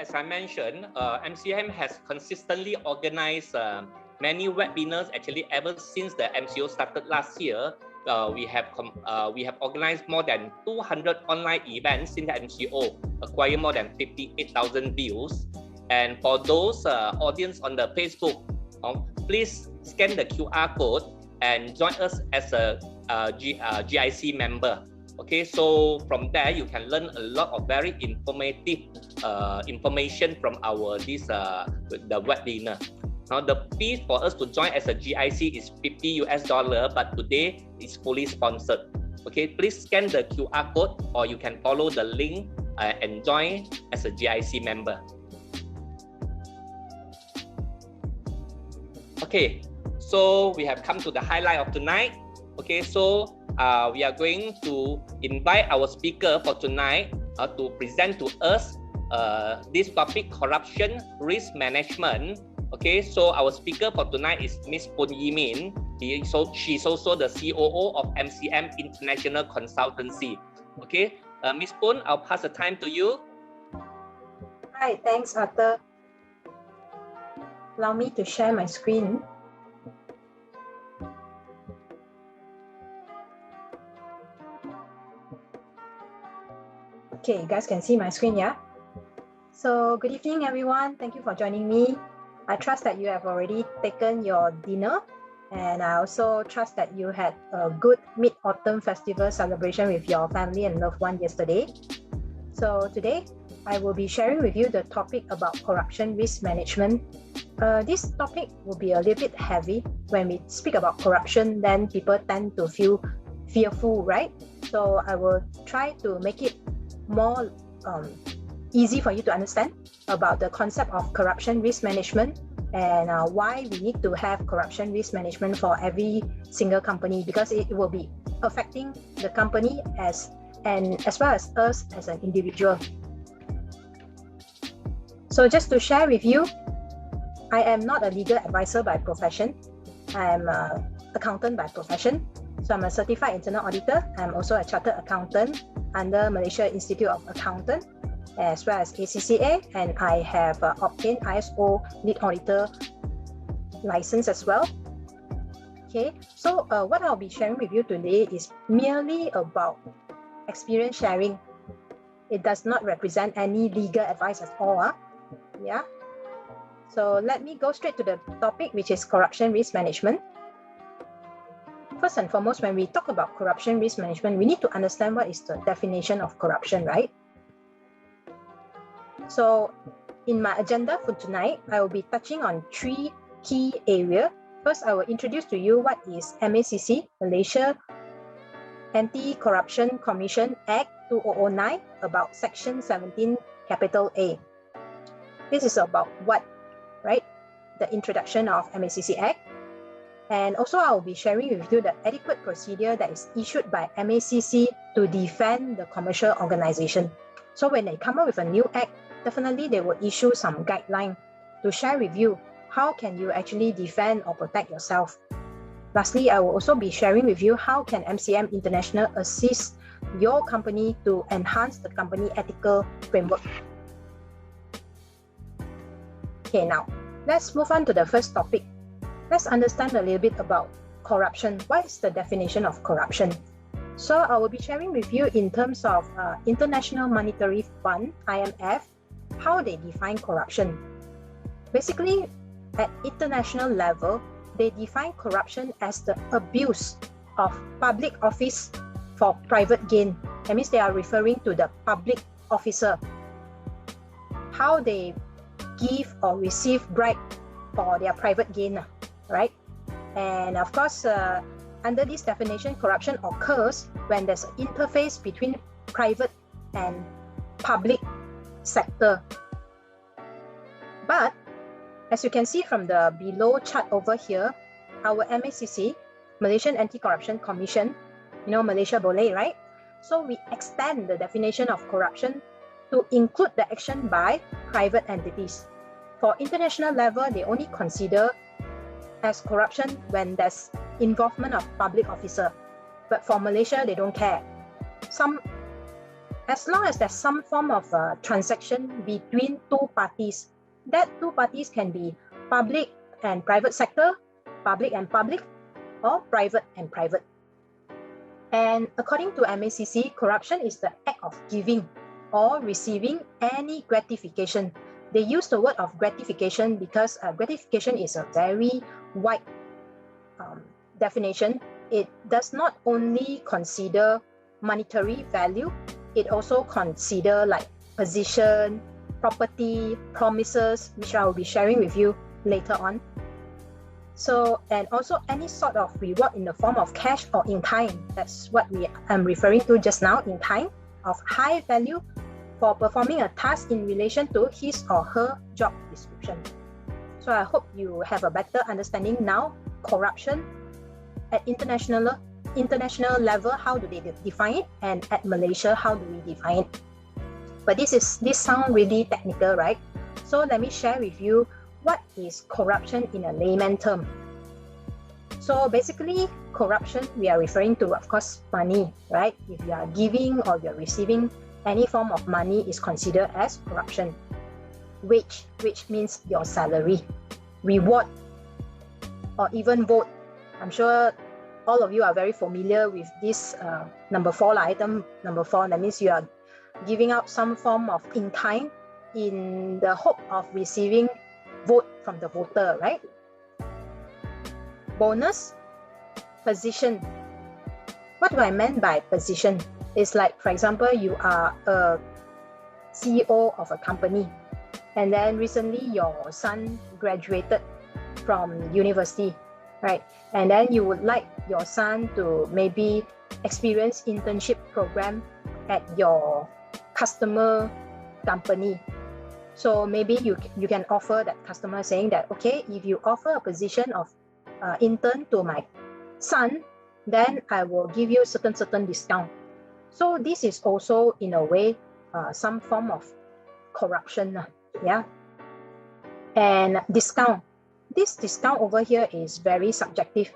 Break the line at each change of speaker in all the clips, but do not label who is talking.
as I mentioned, MCM has consistently organized many webinars actually ever since the MCO started last year. We have organized more than 200 online events in the MCO, acquired more than 58,000 views. And for those audience on the Facebook, please scan the QR code and join us as a GIC member. Okay, so from there you can learn a lot of very informative information from our the webinar. Now the fee for us to join as a GIC is $50 US, but today it's fully sponsored. Okay, please scan the QR code or you can follow the link and join as a GIC member. Okay, so we have come to the highlight of tonight. Okay, so we are going to invite our speaker for tonight to present to us this topic, corruption risk management. Okay, so our speaker for tonight is Ms. Poon Yi Min. She's also the COO of MCM International Consultancy. Okay, Ms. Poon, I'll pass the time to you.
Hi, thanks, Arthur. Allow me to share my screen. Okay, you guys can see my screen, yeah? So, good evening, everyone. Thank you for joining me. I trust that you have already taken your dinner, and I also trust that you had a good Mid-Autumn Festival celebration with your family and loved one yesterday. So today, I will be sharing with you the topic about corruption risk management. This topic will be a little bit heavy. When we speak about corruption, then people tend to feel fearful, right? So I will try to make it more easy for you to understand about the concept of corruption risk management and why we need to have corruption risk management for every single company, because it will be affecting the company as well as us as an individual. So just to share with you, I am not a legal advisor by profession. I am an accountant by profession. So I'm a certified internal auditor. I'm also a chartered accountant under Malaysia Institute of Accountants, as well as ACCA, and I have obtained ISO lead auditor license as well. Okay, so what I'll be sharing with you today is merely about experience sharing. It does not represent any legal advice at all. Yeah. So let me go straight to the topic, which is corruption risk management. First and foremost, when we talk about corruption risk management, we need to understand what is the definition of corruption, right? So in my agenda for tonight, I will be touching on three key areas. First, I will introduce to you what is MACC, Malaysia Anti-Corruption Commission Act 2009, about Section 17, capital A. This is about what, right? The introduction of MACC Act. And also I will be sharing with you the adequate procedure that is issued by MACC to defend the commercial organization. So when they come up with a new act, definitely they will issue some guideline to share with you how can you actually defend or protect yourself. Lastly, I will also be sharing with you how can MCM International assist your company to enhance the company ethical framework. Okay, now let's move on to the first topic. Let's understand a little bit about corruption. What is the definition of corruption? So I will be sharing with you in terms of International Monetary Fund, IMF, how they define corruption. Basically, at international level, they define corruption as the abuse of public office for private gain. That means they are referring to the public officer. How they give or receive bribe for their private gain, right? And of course, under this definition, corruption occurs when there's an interface between private and public sector. But as you can see from the below chart over here, our MACC, Malaysian Anti-Corruption Commission, you know, Malaysia boleh, right? So we extend the definition of corruption to include the action by private entities. For international level, they only consider as corruption when there's involvement of public officer. But for Malaysia, they don't care. Some as long as there's some form of transaction between two parties, that two parties can be public and private sector, public and public, or private and private. And according to MACC, corruption is the act of giving or receiving any gratification. They use the word of gratification because gratification is a very wide definition. It does not only consider monetary value, it also consider like position, property, promises, which I will be sharing with you later on. So, and also any sort of reward in the form of cash or in kind. That's what I'm referring to just now, in kind, of high value for performing a task in relation to his or her job description. So I hope you have a better understanding now. Corruption at international level, how do they define it? And at Malaysia, how do we define it? But this sounds really technical, right? So let me share with you what is corruption in a layman term. So basically, corruption, we are referring to, of course, money, right? If you are giving or you're receiving any form of money is considered as corruption. Wage means your salary. Reward, or even vote. I'm sure all of you are very familiar with this number 4, item number 4. That means you are giving out some form of in kind in the hope of receiving vote from the voter, right? Bonus, position. What do I mean by position? It's like, for example, you are a CEO of a company, and then recently your son graduated from university, right? And then you would like your son to maybe experience internship program at your customer company. So maybe you can offer that customer saying that, okay, if you offer a position of intern to my son, then I will give you certain discount. So this is also in a way some form of corruption, yeah. And discount. This discount over here is very subjective,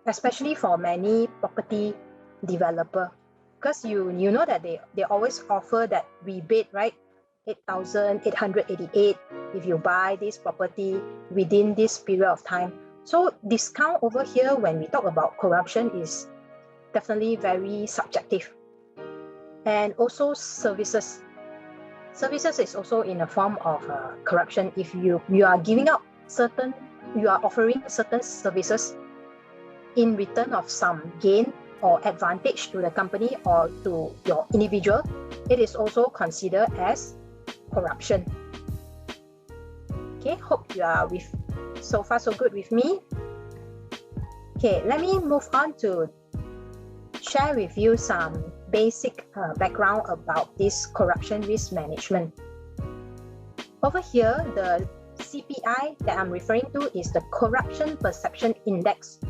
especially for many property developer, because you know that they always offer that rebate, right? 8,888 if you buy this property within this period of time. So discount over here, when we talk about corruption, is definitely very subjective. And also services. Services is also in a form of corruption. If you are giving out you are offering certain services in return of some gain or advantage to the company or to your individual, it is also considered as corruption. Okay, hope you are so far so good with me. Okay, let me move on to share with you some basic background about this corruption risk management. Over here, the CPI that I'm referring to is the Corruption Perception Index.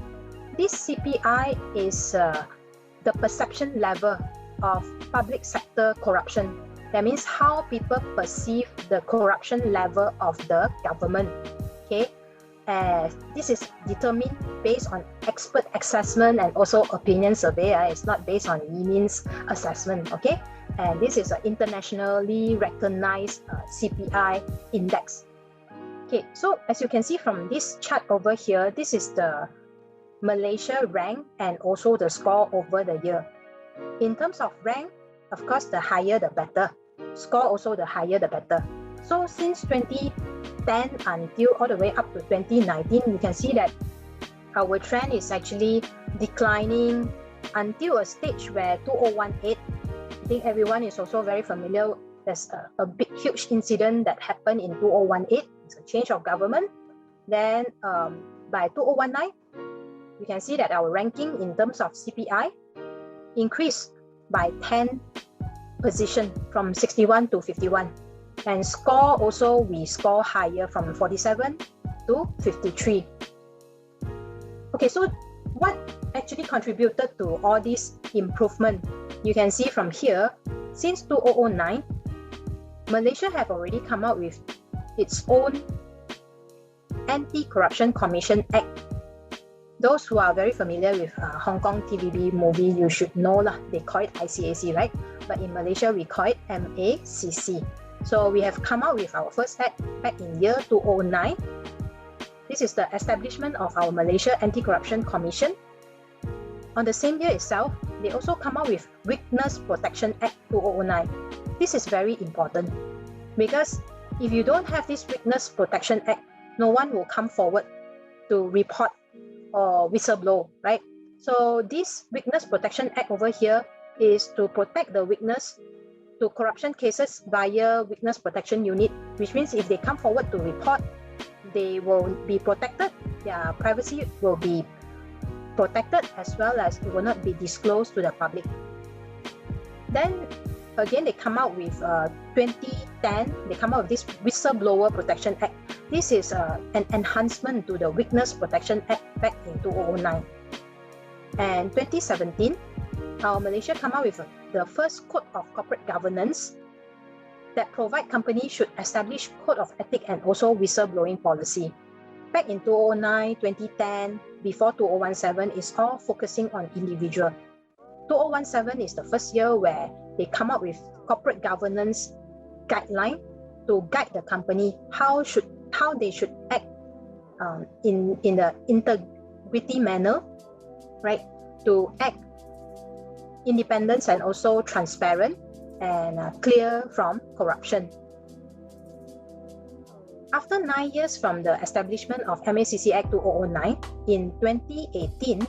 This CPI is the perception level of public sector corruption. That means how people perceive the corruption level of the government. Okay, this is determined based on expert assessment and also opinion survey. It's not based on means assessment. Okay, and this is an internationally recognized CPI index. Okay, so as you can see from this chart over here, this is the Malaysia rank and also the score over the year. In terms of rank, of course, the higher the better. Score also, the higher the better. So since 2010 until all the way up to 2019, you can see that our trend is actually declining until a stage where 2018, I think everyone is also very familiar. There's a big, huge incident that happened in 2018. It's a change of government. Then by 2019, you can see that our ranking in terms of CPI increased by 10 position from 61 to 51. And score also, we score higher from 47 to 53. Okay, so what actually contributed to all this improvement? You can see from here, since 2009, Malaysia have already come out with its own Anti-Corruption Commission Act. Those who are very familiar with Hong Kong TVB movie, you should know lah. They call it ICAC, right? But in Malaysia, we call it MACC. So we have come out with our first act back in year 2009. This is the establishment of our Malaysia Anti-Corruption Commission. On the same year itself, they also come out with Witness Protection Act 2009. This is very important because if you don't have this Witness Protection Act, no one will come forward to report or whistleblow, right? So this Witness Protection Act over here is to protect the witness to corruption cases via Witness Protection Unit, which means if they come forward to report, they will be protected, their privacy will be protected, as well as it will not be disclosed to the public. Then again, they come out with 2010, they come out with this Whistleblower Protection Act. This is an enhancement to the Witness Protection Act back in 2009. And 2017, our Malaysia come out with the first Code of Corporate Governance that provide companies should establish code of ethic and also whistleblowing policy. Back in 2009, 2010, before 2017 is all focusing on individual. 2017 is the first year where they come up with corporate governance guideline to guide the company how they should act in the integrity manner, right? To act independent and also transparent and clear from corruption. After 9 years from the establishment of MACC Act 2009, in 2018,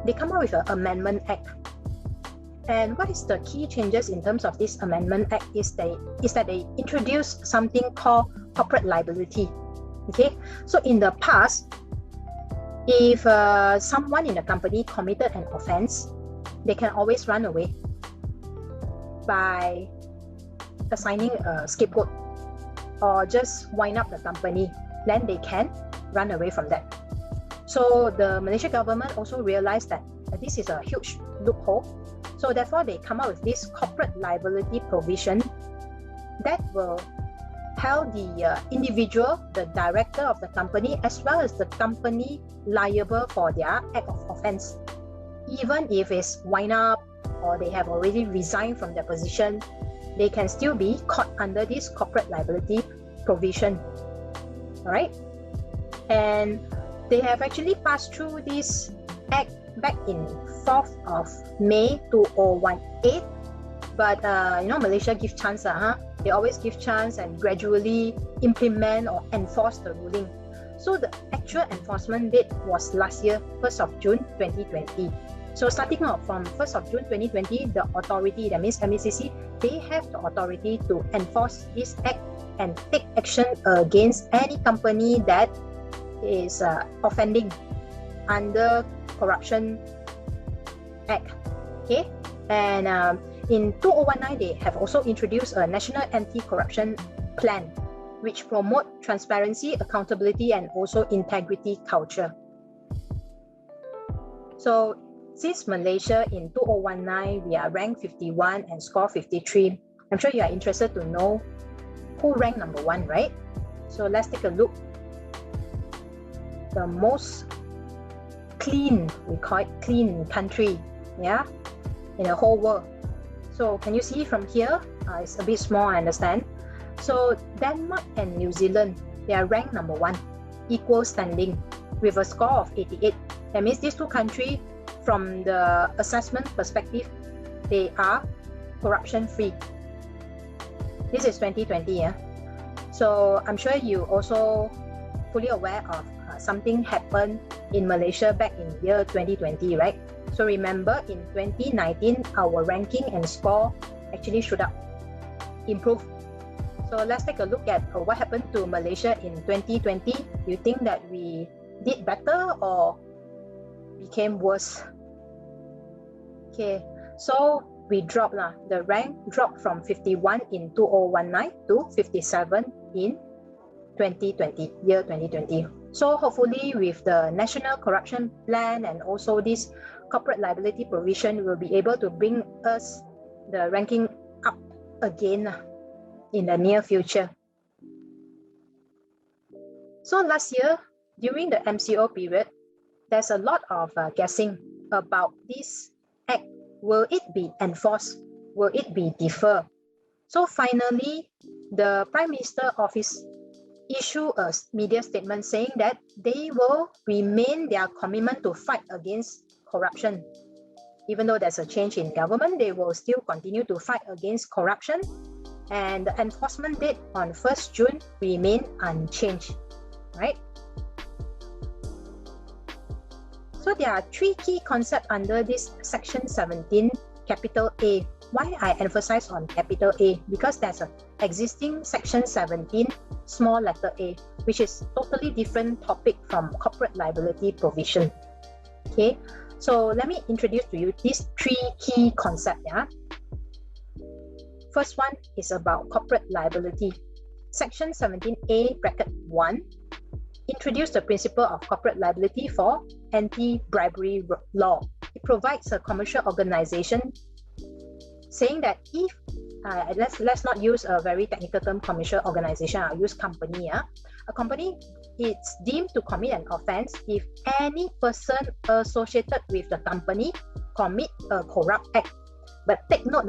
they come up with an Amendment Act. And what is the key changes in terms of this Amendment Act is that they introduce something called corporate liability. Okay, so in the past, if someone in the company committed an offense, they can always run away by assigning a scapegoat or just wind up the company. Then they can run away from that. So the Malaysian government also realized that this is a huge loophole. So therefore, they come out with this corporate liability provision that will hold the individual, the director of the company, as well as the company liable for their act of offense. Even if it's wind up or they have already resigned from their position, they can still be caught under this corporate liability provision. All right? And they have actually passed through this act back in 4th of May 2018. But Malaysia give chance, They always give chance and gradually implement or enforce the ruling. So the actual enforcement date was last year, 1st of June 2020. So starting off from 1st of June 2020, the authority, that means MACC, they have the authority to enforce this act and take action against any company that is offending under Corruption Act. Okay, and in 2019, they have also introduced a National Anti-Corruption Plan, which promote transparency, accountability, and also integrity culture. So since Malaysia in 2019, we are ranked 51 and score 53. I'm sure you are interested to know who ranked number 1, right? So let's take a look. The most clean, we call it clean country, yeah, in the whole world. So can you see from here? It's a bit small, I understand. So Denmark and New Zealand, they are ranked number 1, equal standing with a score of 88. That means these two countries, from the assessment perspective, they are corruption-free. This is 2020, yeah. So I'm sure you also fully aware of something happened in Malaysia back in year 2020, right? So remember, in 2019, our ranking and score actually shoot up, improved. So let's take a look at what happened to Malaysia in 2020. Do you think that we did better or became worse? Okay, so we dropped, the rank dropped from 51 in 2019 to 57 in 2020, year 2020. So hopefully with the National Corruption Plan and also this corporate liability provision, will be able to bring us the ranking up again in the near future. So last year, during the MCO period, there's a lot of guessing about this act. Will it be enforced? Will it be deferred? So finally, the Prime Minister Office issued a media statement saying that they will remain their commitment to fight against corruption. Even though there's a change in government, they will still continue to fight against corruption. And the enforcement date on 1st June remain unchanged, right? So there are 3 key concepts under this Section 17, capital A. Why I emphasize on capital A? Because there's an existing Section 17, small letter a, which is totally different topic from corporate liability provision. Okay, so let me introduce to you these 3 key concepts. Yeah. First one is about corporate liability. Section 17A bracket 1 introduced the principle of corporate liability for anti-bribery law. It provides a commercial organization saying that if let's not use a very technical term, commercial organization, I'll use company. Yeah? A company is deemed to commit an offense if any person associated with the company commit a corrupt act. But take note,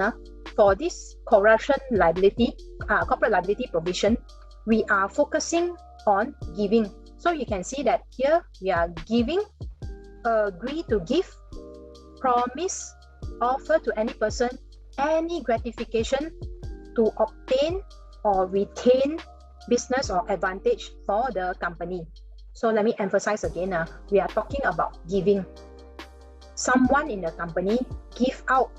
for this corruption liability, corporate liability provision, we are focusing on giving. So you can see that here we are giving, agree to give, promise, offer to any person any gratification to obtain or retain business or advantage for the company. So let me emphasize again, we are talking about giving. Someone in the company give out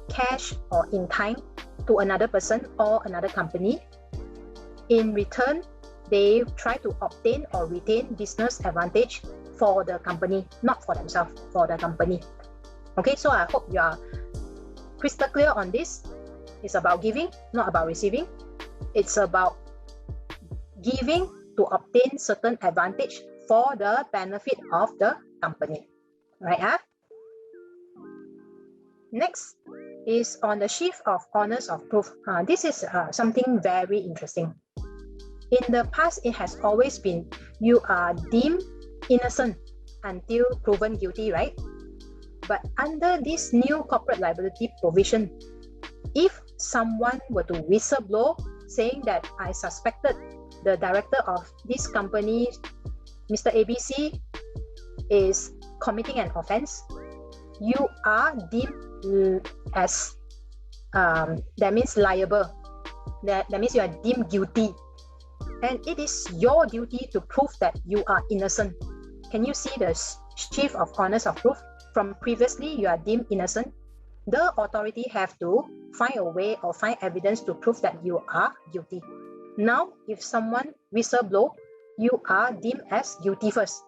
cash or in kind to another person or another company. In return, they try to obtain or retain business advantage for the company, not for themselves, for the company. Okay, so I hope you are crystal clear on this. It's about giving, not about receiving. It's about giving to obtain certain advantage for the benefit of the company. Right? Next is on the shift of honors of proof. This is something very interesting. In the past, it has always been you are deemed innocent until proven guilty, right? But under this new corporate liability provision, if someone were to whistleblow saying that I suspected the director of this company, Mr. ABC, is committing an offense, you are deemed as, that means liable. That means you are deemed guilty. And it is your duty to prove that you are innocent. Can you see the shift of honors of proof? From previously, you are deemed innocent. The authority have to find a way or find evidence to prove that you are guilty. Now, if someone whistleblow, you are deemed as guilty first.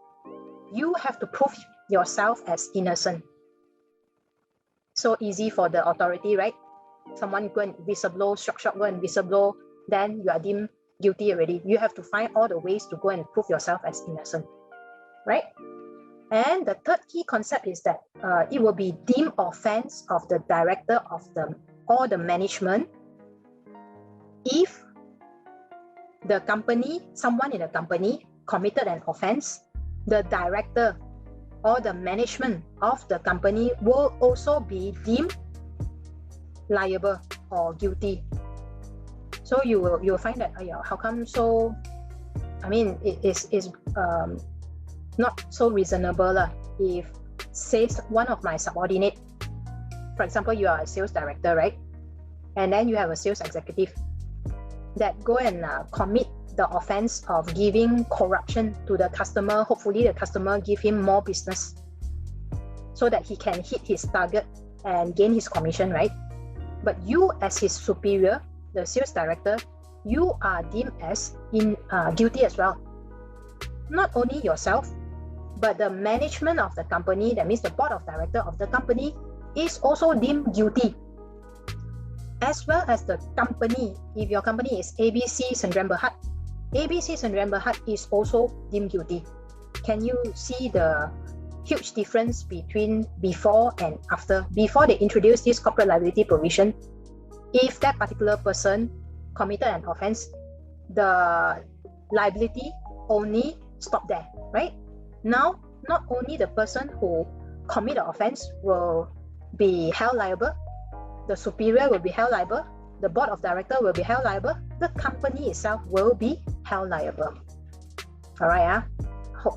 You have to prove yourself as innocent. So easy for the authority, right? Someone go and whistleblow, shock, go and whistleblow, then you are deemed guilty already. You have to find all the ways to go and prove yourself as innocent, right? And the third key concept is that it will be deemed offense of the director of or the management if the company, someone in the company committed an offense, the director or the management of the company will also be deemed liable or guilty. So you will find that, how come so, I mean, it is not so reasonable if, say, one of my subordinate, for example, you are a sales director, right? And then you have a sales executive that go and commit the offense of giving corruption to the customer. Hopefully the customer give him more business so that he can hit his target and gain his commission, right? But you as his superior, the sales director, you are deemed as guilty as well. Not only yourself, but the management of the company, that means the board of directors of the company, is also deemed guilty. As well as the company, if your company is ABC Sdn Bhd, ABC Sdn Bhd is also deemed guilty. Can you see the huge difference between before and after? Before they introduced this corporate liability provision, if that particular person committed an offense, the liability only stopped there, right? Now, not only the person who commit the offense will be held liable, the superior will be held liable, the board of director will be held liable, the company itself will be held liable. All right,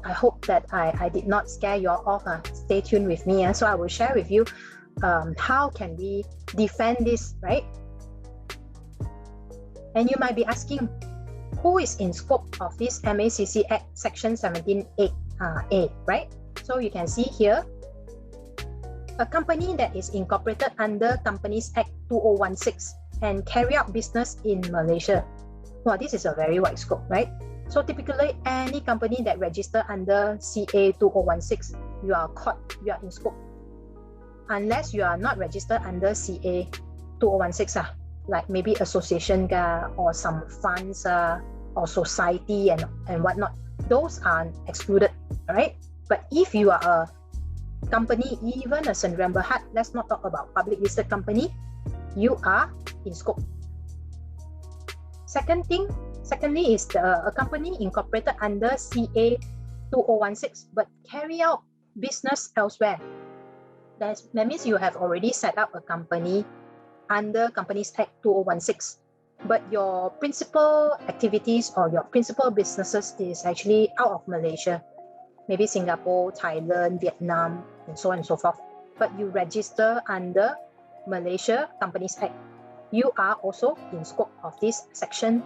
I hope that I did not scare you all off. Stay tuned with me. So I will share with you how can we defend this, right? And you might be asking, who is in scope of this MACC Act Section 17(8)(a), right? So you can see here, a company that is incorporated under Companies Act 2016 and carry out business in Malaysia. Well, this is a very wide scope, right? So typically, any company that register under CA 2016, you are in scope. Unless you are not registered under CA 2016, like maybe association or some funds or society and whatnot, those are excluded, right? But if you are a company, even a Sdn Bhd, let's not talk about public listed company, you are in scope. Secondly is a company incorporated under CA 2016 but carry out business elsewhere. That means you have already set up a company under Companies Act 2016, but your principal activities or your principal businesses is actually out of Malaysia, maybe Singapore, Thailand, Vietnam, and so on and so forth. But you register under Malaysia Companies Act, you are also in scope of this Section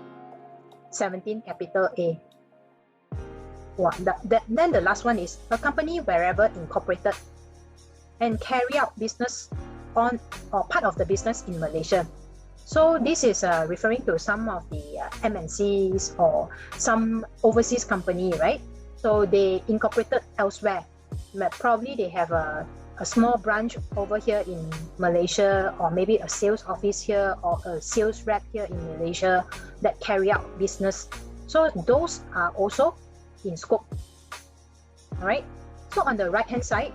17(A). Then the last one is a company wherever incorporated and carry out business on or part of the business in Malaysia. So this is referring to some of the MNCs or some overseas company, right? So they incorporated elsewhere. Probably they have a small branch over here in Malaysia, or maybe a sales office here or a sales rep here in Malaysia that carry out business. So those are also in scope. All right. So on the right hand side,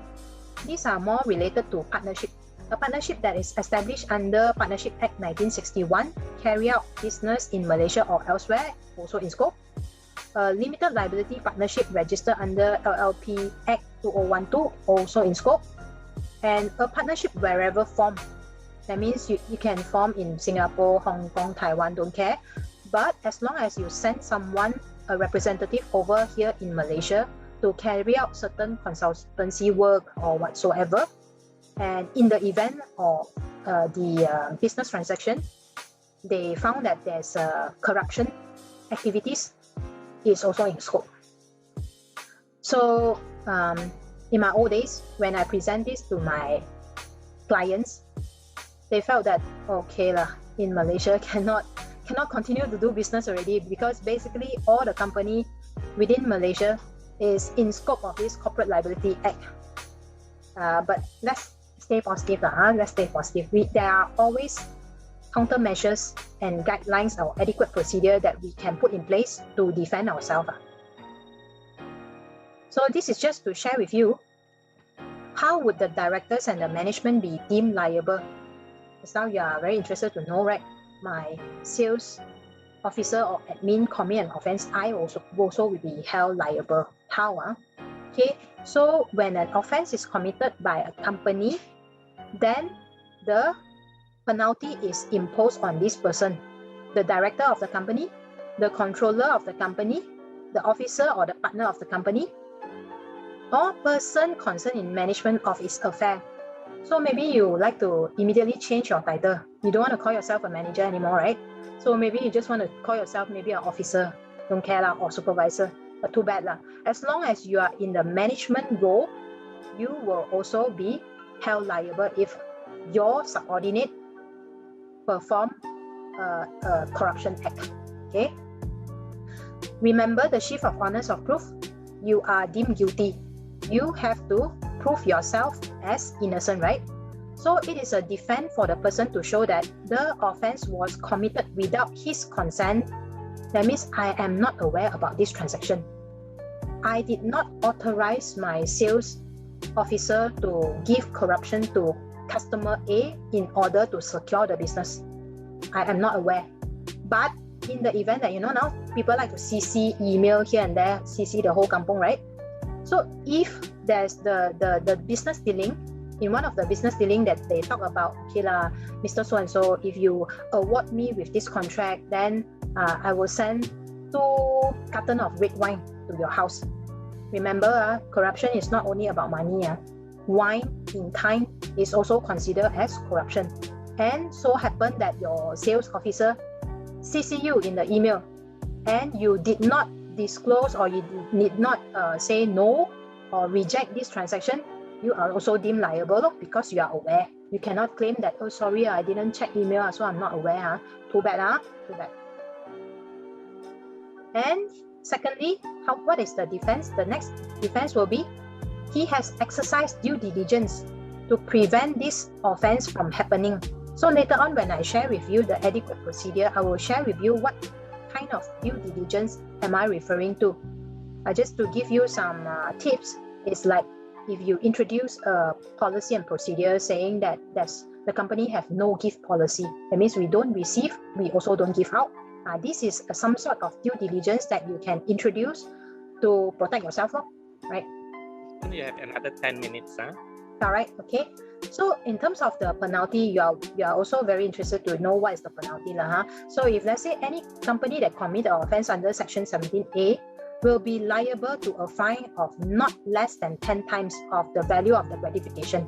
these are more related to partnership. A partnership that is established under Partnership Act 1961, carry out business in Malaysia or elsewhere, also in scope. A limited liability partnership registered under LLP Act 2012, also in scope. And a partnership wherever formed. That means you can form in Singapore, Hong Kong, Taiwan, don't care. But as long as you send someone, a representative over here in Malaysia to carry out certain consultancy work or whatsoever, and in the event of the business transaction, they found that there's corruption activities, is also in scope. So in my old days, when I present this to my clients, they felt that okay lah, in Malaysia cannot continue to do business already, because basically all the company within Malaysia is in scope of this Corporate Liability Act. But let's stay positive lah. Let's stay positive. There are always countermeasures and guidelines or adequate procedure that we can put in place to defend ourselves. So this is just to share with you, how would the directors and the management be deemed liable? Because now you are very interested to know, right? My sales officer or admin commit an offense, I also will be held liable. How? Okay, so when an offense is committed by a company, then the penalty is imposed on this person, the director of the company, the controller of the company, the officer or the partner of the company, or person concerned in management of its affair. So maybe you like to immediately change your title. You don't want to call yourself a manager anymore, right? So maybe you just want to call yourself maybe an officer, don't care lah, or supervisor. But too bad lah. As long as you are in the management role, you will also be held liable if your subordinate perform a corruption act. Okay. Remember the shift of honors of proof. You are deemed guilty. You have to prove yourself as innocent, right? So it is a defense for the person to show that the offense was committed without his consent. That means I am not aware about this transaction. I did not authorize my sales officer to give corruption to customer A in order to secure the business. I am not aware. But in the event that, now people like to CC email here and there, CC the whole kampung, right? So if there's the business dealing, in one of the business dealing that they talk about, okay lah, Mr. So-and-so, if you award me with this contract, then I will send 2 cartons of red wine to your house. Remember, corruption is not only about money. Wine in kind is also considered as corruption. And so happened that your sales officer CC you in the email, and you did not disclose, or you did not say no or reject this transaction, you are also deemed liable because you are aware. You cannot claim that, oh sorry, I didn't check email, so I'm not aware. Too bad, too bad. And secondly, what is the defense? The next defense will be, he has exercised due diligence to prevent this offense from happening. So later on, when I share with you the adequate procedure, I will share with you what kind of due diligence am I referring to. Just to give you some tips, it's like if you introduce a policy and procedure saying that the company have no gift policy, that means we don't receive, we also don't give out. This is some sort of due diligence that you can introduce to protect yourself, right?
You have another 10 minutes.
All right, okay. So in terms of the penalty, you are also very interested to know what is the penalty. So if let's say any company that commit an offense under Section 17A will be liable to a fine of not less than 10 times of the value of the gratification,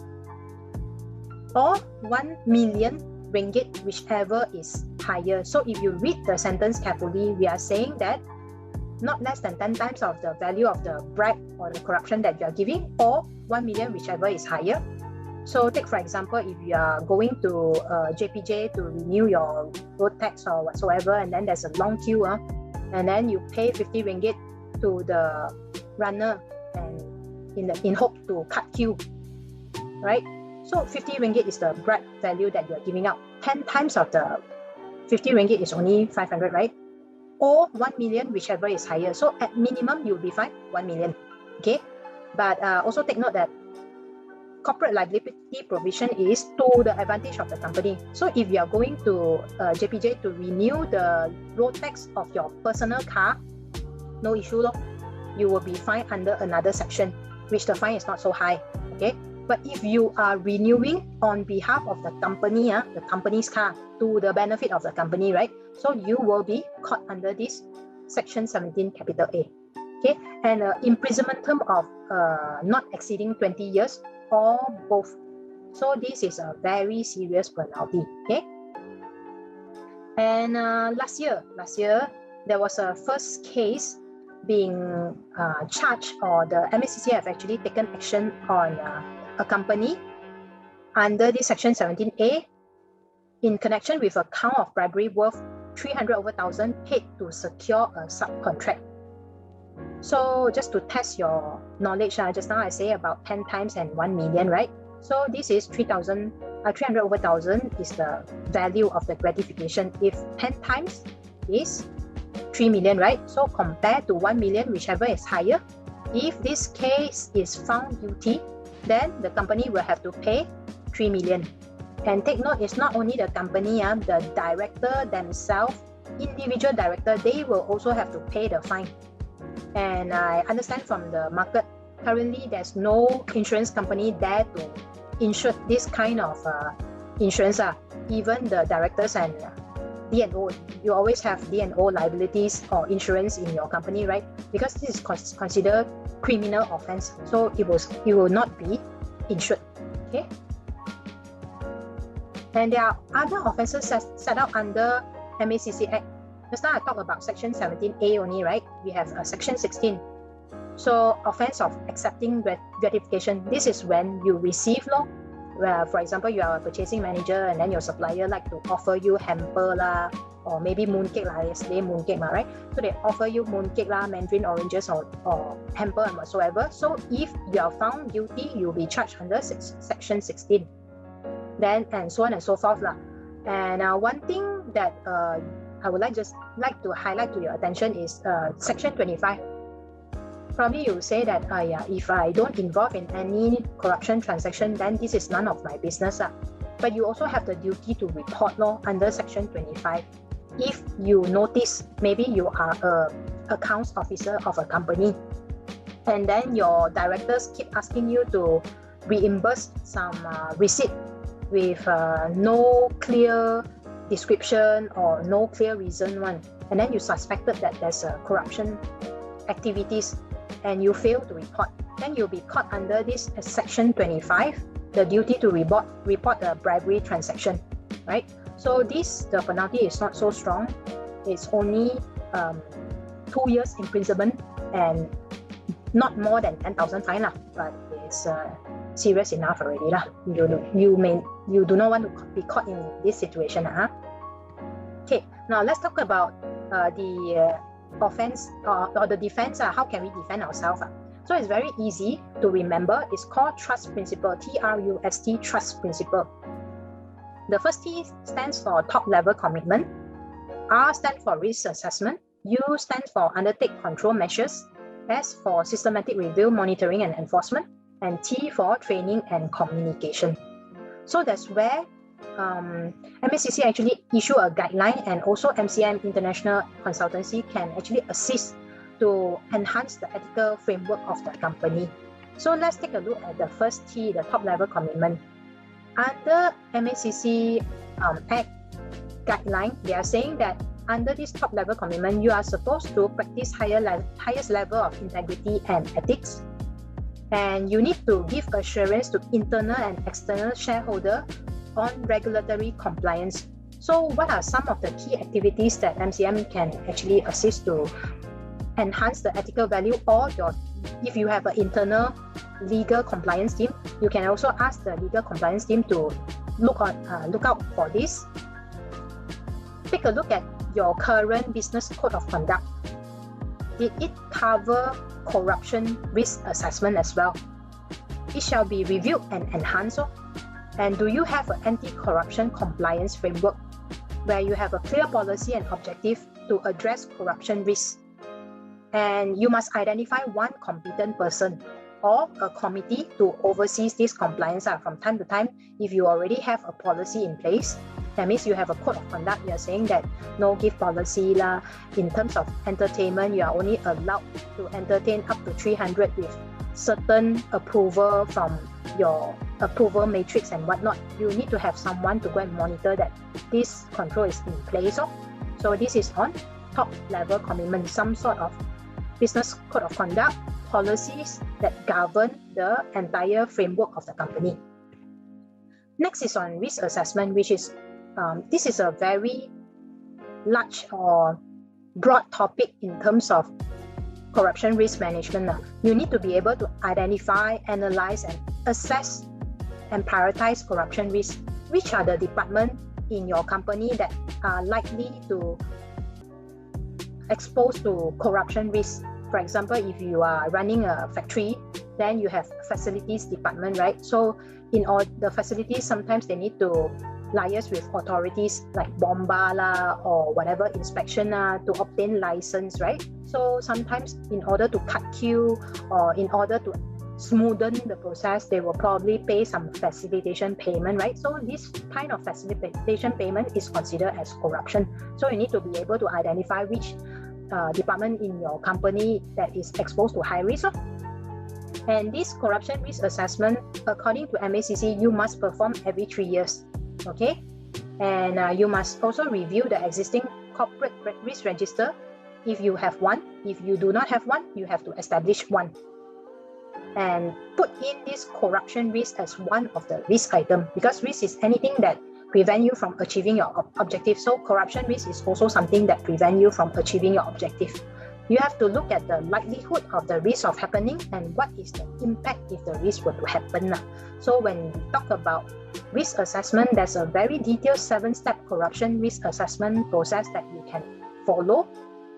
or 1 million ringgit, whichever is higher. So if you read the sentence carefully, we are saying that not less than 10 times of the value of the bribe or the corruption that you are giving, or 1 million, whichever is higher. So take for example, if you are going to JPJ to renew your road tax or whatsoever, and then there's a long queue, and then you pay 50 ringgit to the runner and in hope to cut queue, right? So 50 ringgit is the bribe value that you're giving out. 10 times of the 50 ringgit is only 500, right? Or 1 million, whichever is higher. So at minimum, you'll be fined 1 million, okay? But also take note that corporate liability provision is to the advantage of the company. So if you are going to JPJ to renew the road tax of your personal car, no issue, you will be fined under another section, which the fine is not so high, okay? But if you are renewing on behalf of the company, the company's car, to the benefit of the company, right? So you will be caught under this Section 17 capital A, okay? And imprisonment term of not exceeding 20 years or both. So this is a very serious penalty, okay? And last year, there was a first case being charged, or the MACC have actually taken action on a company under this Section 17A in connection with a count of bribery worth 300,000 paid to secure a subcontract. So just to test your knowledge, just now I say about 10 times and 1 million, right? So this is 300,000 is the value of the gratification. If 10 times is 3 million, right? So compared to 1 million, whichever is higher, if this case is found guilty, then the company will have to pay 3 million. And take note, it's not only the company, the director themselves, individual director, they will also have to pay the fine. And I understand from the market, currently there's no insurance company there to insure this kind of insurance. Even the directors and D&O, you always have D&O liabilities or insurance in your company, right? Because this is considered criminal offense, so it will not be insured, okay? And there are other offenses set out under MACC Act. Just now I talked about Section 17A only, right? We have Section 16. So offense of accepting gratification. This is when you receive, where, for example, you are a purchasing manager and then your supplier like to offer you hamper lah, or maybe mooncake lah, yesterday mooncake lah, right? So they offer you mooncake lah, mandarin oranges or hamper and whatsoever. So if you are found guilty, you'll be charged under Section 16. Then and so on and so forth lah. And one thing that I would like to highlight to your attention is Section 25. Probably you say that if I don't involve in any corruption transaction, then this is none of my business. But you also have the duty to report under Section 25. If you notice, maybe you are a accounts officer of a company, and then your directors keep asking you to reimburse some receipt with no clear description or no clear reason one, and then you suspected that there's corruption activities and you fail to report, then you'll be caught under this section 25, the duty to report a bribery transaction, right? So the penalty is not so strong. It's only 2 years imprisonment and not more than 10,000 fine lah, but it's serious enough already lah. You do not want to be caught in this situation. Okay, now let's talk about the offense or the defense. How can we defend ourselves? So it's very easy to remember. It's called trust principle, TRUST, trust principle. The first T stands for top level commitment, R stands for risk assessment, U stands for undertake control measures, S for systematic review, monitoring and enforcement, and T for training and communication. So that's where MACC actually issue a guideline, and also MCM International Consultancy can actually assist to enhance the ethical framework of the company. So let's take a look at the first T, the top level commitment. Under MACC Act guideline, they are saying that under this top level commitment, you are supposed to practice highest level of integrity and ethics, and you need to give assurance to internal and external shareholder on regulatory compliance. So what are some of the key activities that MCM can actually assist to enhance the ethical value, or if you have an internal legal compliance team, you can also ask the legal compliance team to look out for this. Take a look at your current business code of conduct. Did it cover corruption risk assessment as well? It shall be reviewed and enhanced. And do you have an anti-corruption compliance framework where you have a clear policy and objective to address corruption risks? And you must identify one competent person or a committee to oversee this compliance from time to time. If you already have a policy in place, that means you have a code of conduct. You are saying that no gift policy lah. In terms of entertainment, you are only allowed to entertain up to 300 with certain approval from your approval matrix and whatnot. You need to have someone to go and monitor that this control is in place. So this is on top level commitment, some sort of business code of conduct, policies that govern the entire framework of the company. Next is on risk assessment, which is this is a very large or broad topic in terms of corruption risk management. You need to be able to identify, analyze, and assess and prioritize corruption risk. Which are the departments in your company that are likely to exposed to corruption risk? For example, if you are running a factory, then you have facilities department, right? So in all the facilities, sometimes they need to liaise with authorities like Bomba or whatever inspection to obtain license, right? So sometimes in order to cut queue or in order to smoothen the process, they will probably pay some facilitation payment, right? So this kind of facilitation payment is considered as corruption. So you need to be able to identify which department in your company that is exposed to high risk. And this corruption risk assessment, according to MACC, you must perform every 3 years. Okay, and you must also review the existing corporate risk register if you have one. If you do not have one, you have to establish one and put in this corruption risk as one of the risk item, because risk is anything that prevent you from achieving your objective. So corruption risk is also something that prevent you from achieving your objective. You have to look at the likelihood of the risk of happening and what is the impact if the risk were to happen. So when we talk about risk assessment, there's a very detailed 7-step corruption risk assessment process that you can follow.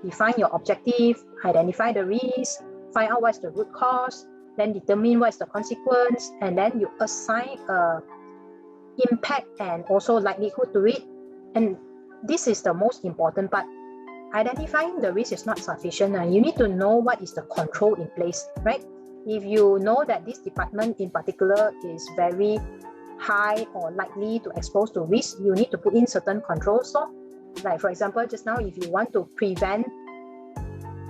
Define your objective, identify the risk, find out what's the root cause, then determine what's the consequence, and then you assign a impact and also likelihood to it. And this is the most important part. Identifying the risk is not sufficient. You need to know what is the control in place, right? If you know that this department in particular is very high or likely to expose to risk, you need to put in certain controls. So, like for example, just now, if you want to prevent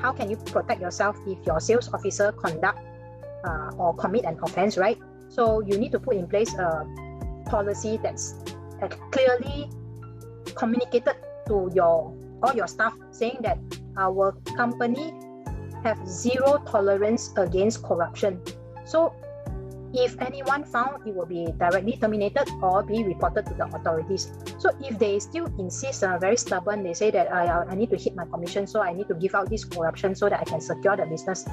how can you protect yourself if your sales officer conduct or commit an offense, right? So you need to put in place a policy that's clearly communicated to all your staff, saying that our company have zero tolerance against corruption. So if anyone found, it will be directly terminated or be reported to the authorities. So if they still insist, very stubborn, they say that I need to hit my commission, so I need to give out this corruption so that I can secure the business.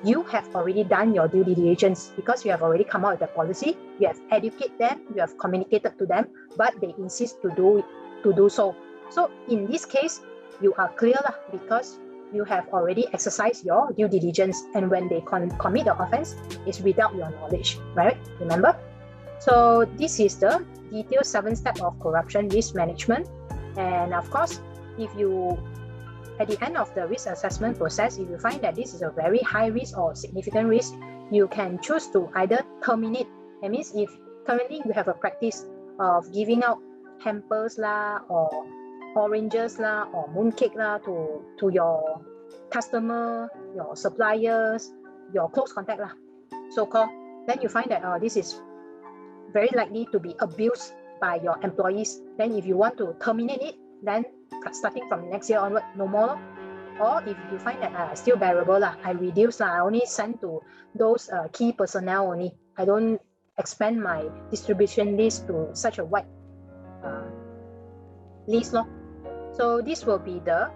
You have already done your due diligence because you have already come out with a policy, you have educated them, you have communicated to them, but they insist to do so. So in this case, you are clear because you have already exercised your due diligence, and when they commit the offense, it's without your knowledge, right? Remember? So this is the detailed 7-step of corruption risk management. And of course, if you, at the end of the risk assessment process, if you find that this is a very high risk or significant risk, you can choose to either terminate. That means if currently you have a practice of giving out hampers or oranges or mooncake to your customer, your suppliers, your close contact so-called, then you find that this is very likely to be abused by your employees. Then if you want to terminate it, then starting from next year onward, no more. Or if you find that still bearable, I reduce, I only send to those key personnel only. I don't expand my distribution list to such a wide list. So this will be the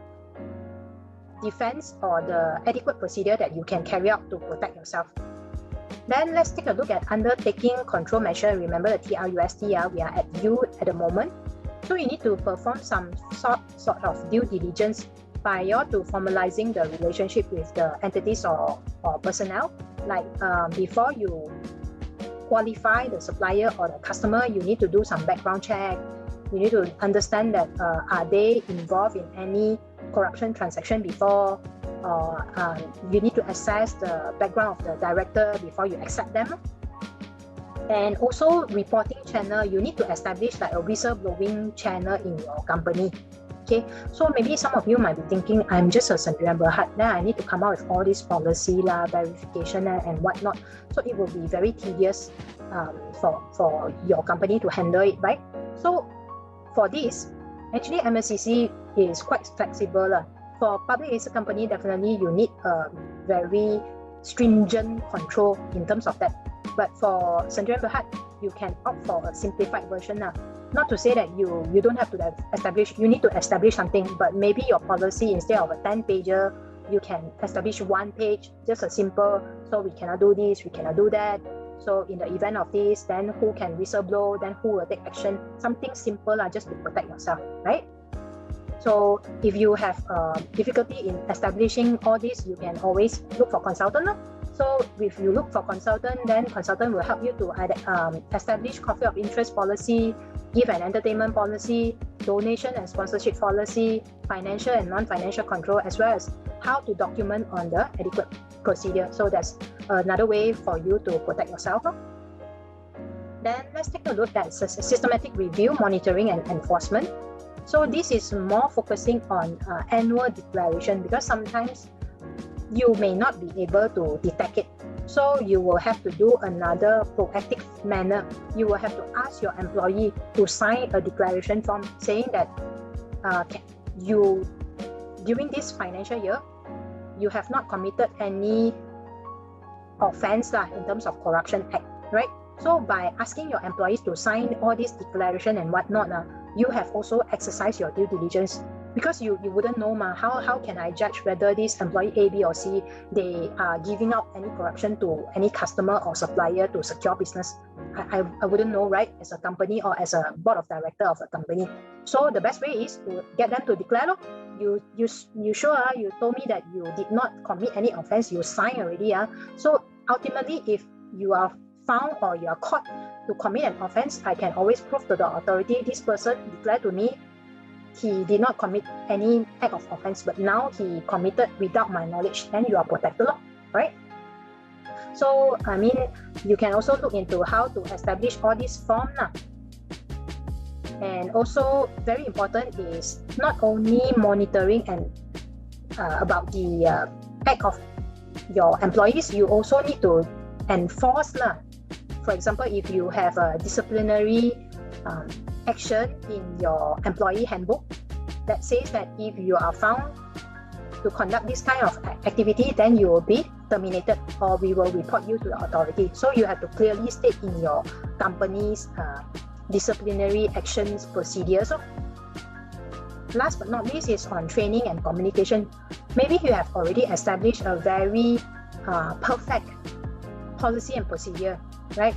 defense or the adequate procedure that you can carry out to protect yourself. Then let's take a look at undertaking control measure. Remember the TRUST, we are at U at the moment. So you need to perform some sort of due diligence prior to formalizing the relationship with the entities or personnel. Like before you qualify the supplier or the customer, you need to do some background check. You need to understand that are they involved in any corruption transaction before, you need to assess the background of the director before you accept them. And also reporting channel, you need to establish like a whistleblowing channel in your company. Okay, so maybe some of you might be thinking, I'm just a Sendirian Berhad, then I need to come out with all this policy, verification and whatnot. So it will be very tedious for your company to handle it, right? So for this, actually MSCC is quite flexible. For public listed company, definitely you need a very stringent control in terms of that. But for Sendirian Berhad, you can opt for a simplified version. Not to say that you don't have to establish, you need to establish something, but maybe your policy, instead of a 10-pager, you can establish 1 page, just a simple, so we cannot do this, we cannot do that. So in the event of this, then who can whistleblow, then who will take action, something simple just to protect yourself, right? So if you have difficulty in establishing all this, you can always look for consultant. So if you look for consultant, then consultant will help you to establish conflict of interest policy, give an entertainment policy, donation and sponsorship policy, financial and non-financial control, as well as how to document on the adequate procedure. So that's another way for you to protect yourself. Then let's take a look at systematic review, monitoring and enforcement. So this is more focusing on annual declaration, because sometimes you may not be able to detect it. So you will have to do another proactive manner. You will have to ask your employee to sign a declaration form saying that you, during this financial year, you have not committed any offense in terms of corruption act, right? So by asking your employees to sign all this declaration and whatnot, you have also exercised your due diligence, because you wouldn't know how can I judge whether this employee A, B or C, they are giving out any corruption to any customer or supplier to secure business. I wouldn't know, right, as a company or as a board of director of a company. So the best way is to get them to declare. You sure you told me that you did not commit any offense, you signed already. So ultimately, if you are found or you are caught to commit an offense, I can always prove to the authority, this person declared to me he did not commit any act of offense, but now he committed without my knowledge, then you are protected, right? So, I mean, you can also look into how to establish all these forms. And also, very important is not only monitoring and about the act of your employees, you also need to enforce lah. For example, if you have a disciplinary action in your employee handbook that says that if you are found to conduct this kind of activity, then you will be terminated or we will report you to the authority. So you have to clearly state in your company's disciplinary actions procedures. Last but not least is on training and communication. Maybe you have already established a very perfect policy and procedure, right?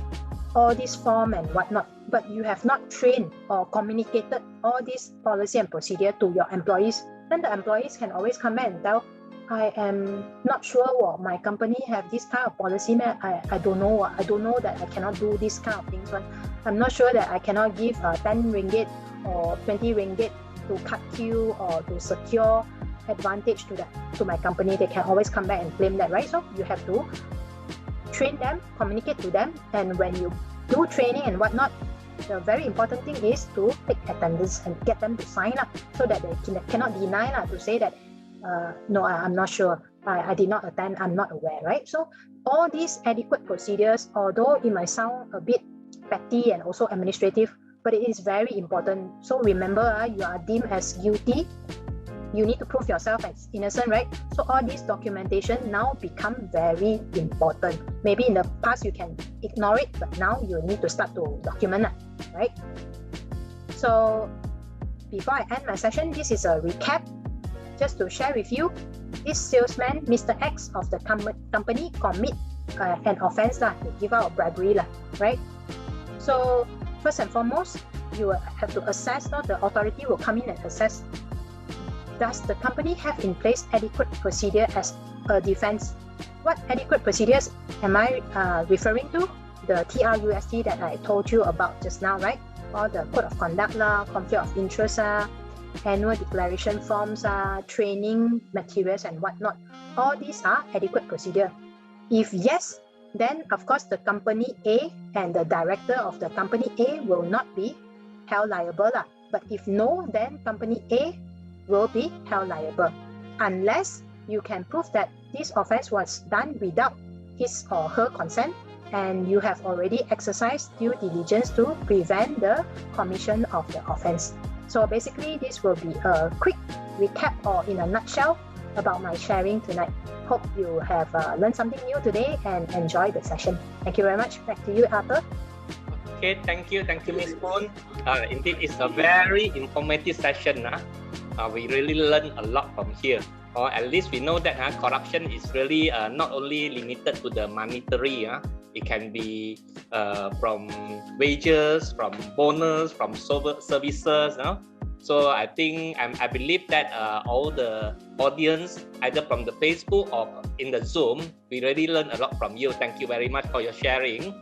All this form and whatnot, but you have not trained or communicated all this policy and procedure to your employees. Then the employees can always come back and tell, I am not sure what my company have this kind of policy. I don't know. I don't know that I cannot do this kind of things. I'm not sure that I cannot give 10 ringgit or 20 ringgit to cut queue or to secure advantage to my company. They can always come back and claim that, right? So you have to train them, communicate to them, and when you do training and whatnot, the very important thing is to take attendance and get them to sign up so that they cannot deny to say that no, I'm not sure, I did not attend, I'm not aware, right? So all these adequate procedures, although it might sound a bit petty and also administrative, but it is very important. So remember, you are deemed as guilty. You need to prove yourself as innocent, right? So all this documentation now become very important. Maybe in the past you can ignore it, but now you need to start to document it, right? So before I end my session, this is a recap just to share with you. This salesman, Mr. X of the company, commit an offense to give out bribery, right? So first and foremost, you have to assess. The authority will come in and assess. Does the company have in place adequate procedure as a defense? What adequate procedures am I referring to? The TRUST that I told you about just now, right? All the code of conduct, conflict of interest, annual declaration forms, training materials and whatnot. All these are adequate procedure. If yes, then of course the company A and the director of the company A will not be held liable. But if no, then company A will be held liable unless you can prove that this offense was done without his or her consent and you have already exercised due diligence to prevent the commission of the offense. So basically, this will be a quick recap or in a nutshell about my sharing tonight. Hope you have learned something new today and enjoy the session. Thank you very much. Back to you, Arthur.
Okay, thank you, Ms. Poon. Indeed, it's a very informative session. We really learn a lot from here. Or at least we know that corruption is really not only limited to the monetary. It can be from wages, from bonus, from services. So I think I believe that all the audience, either from the Facebook or in the Zoom, we really learn a lot from you. Thank you very much for your sharing.